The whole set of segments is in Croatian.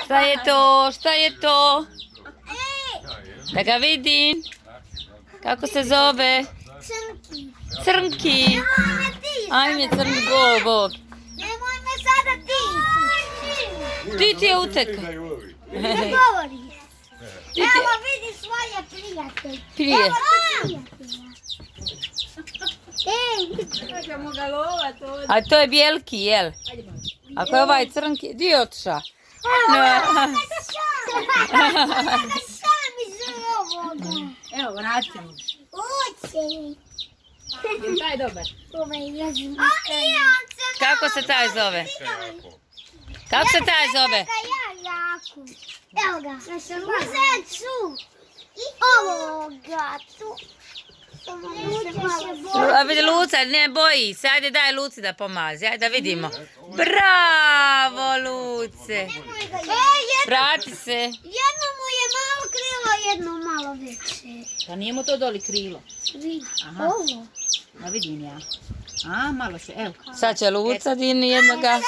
Šta je to? Šta je to? Da ga vidim. Kako se zove? Crnki. Crnki. Nemoj me ti. Ajme crni bog. Nemoj me sada ti. Ti je utekao. Ne govori. Ti Evo vidi svoje prijatelje. Prije. Evo ti prijatelja. Ej, vidi. A to je bijelki, jel? Ako je ovaj crnki, di je otiša? Sam iz ovoga. Evo, vratite mu. Uće. Taj je dobar. Ovaj jezik. A nije on se Kako se taj zove? Kako se taj zove? ja jako. Evo ga. Uzet su. I ovoga tu. A vidi Luca, ne boji se. Ajde daj Luci da pomazi. Ajde da vidimo. Bravo Luce. Vrati se. Jedno mu je malo krilo, jedno malo veće. Pa nije mu to doli krilo. Aha. Ovo. Da vidim ja. A, malo se, evo. Sad će Luca dini jednoga.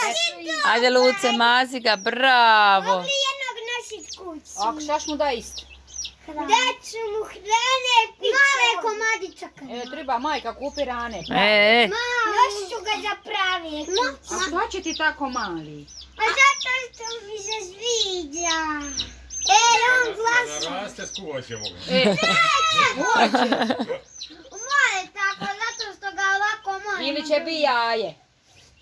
Ajde Luce, mazi ga. Bravo. Mogli jednog nosit kući. Ako šaš mu da isto. Daću mu hrane, male komadića krva. Evo, treba majka kupi rane. Još ću ga zapraviti. A što će ti tako mali? A zato što mi se sviđa. On glasa. Raste, skuvat ćemo ga. Moje tako, zato što ga ovako moje. Ili će bi jaje.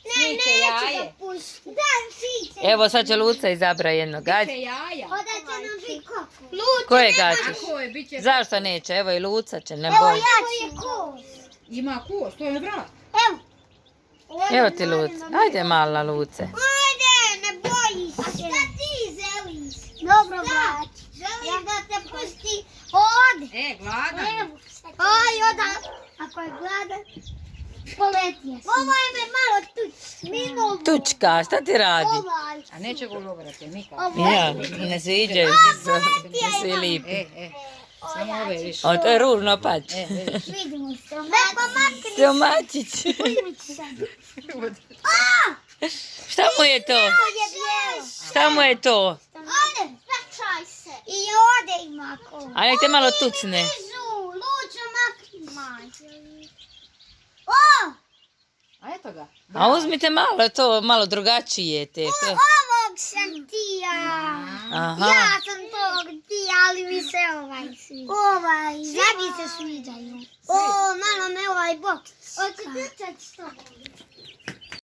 Sniće neću jaje. ga pustiti. Da, siće. Evo sad će Luca izabra jednog. Ajde. Će jaja. Oda će nam biti koko. Kojega ćeš? Tako je, bit će... Zašto neće? Evo i Luca će, ne Evo boji. ja ću. Kost. Ima kost, to je vrat. Evo. Evo ti Luca. Ajde mala Luce. Ajde, ne boji se. A šta ti želiš? Dobro, brać. Ja da te pusti ovdje. Gladan. Evo. Aj, oda. Ako je gladan, poletio sam. Ovo je me malo tuč. Mimo Tučka, šta ti radi? ovaj. A neće ga ulovrati, nikad. Ja, ne sviđaju se svi lipi. Samo ove više. O, to je ružno pać. Vidiš. Vidimo se. Neko makni. Stomačić. Uzmi sad. Šta mu je to? Ovo je bijelo. Šta mu je to? Ode, začaj se. I ovdje ima ko. A nek te malo tucne. Blizu, Lučo makni. O! A eto ga. A uzmite malo to, malo drugačije te. Što? Ovog sam tija. Aha. Ja sam tog tija, ali mi se ovaj sviđa. Ovaj, sve mi se sviđaju. O, malo me ovaj bok. Hoću trčati s tobom.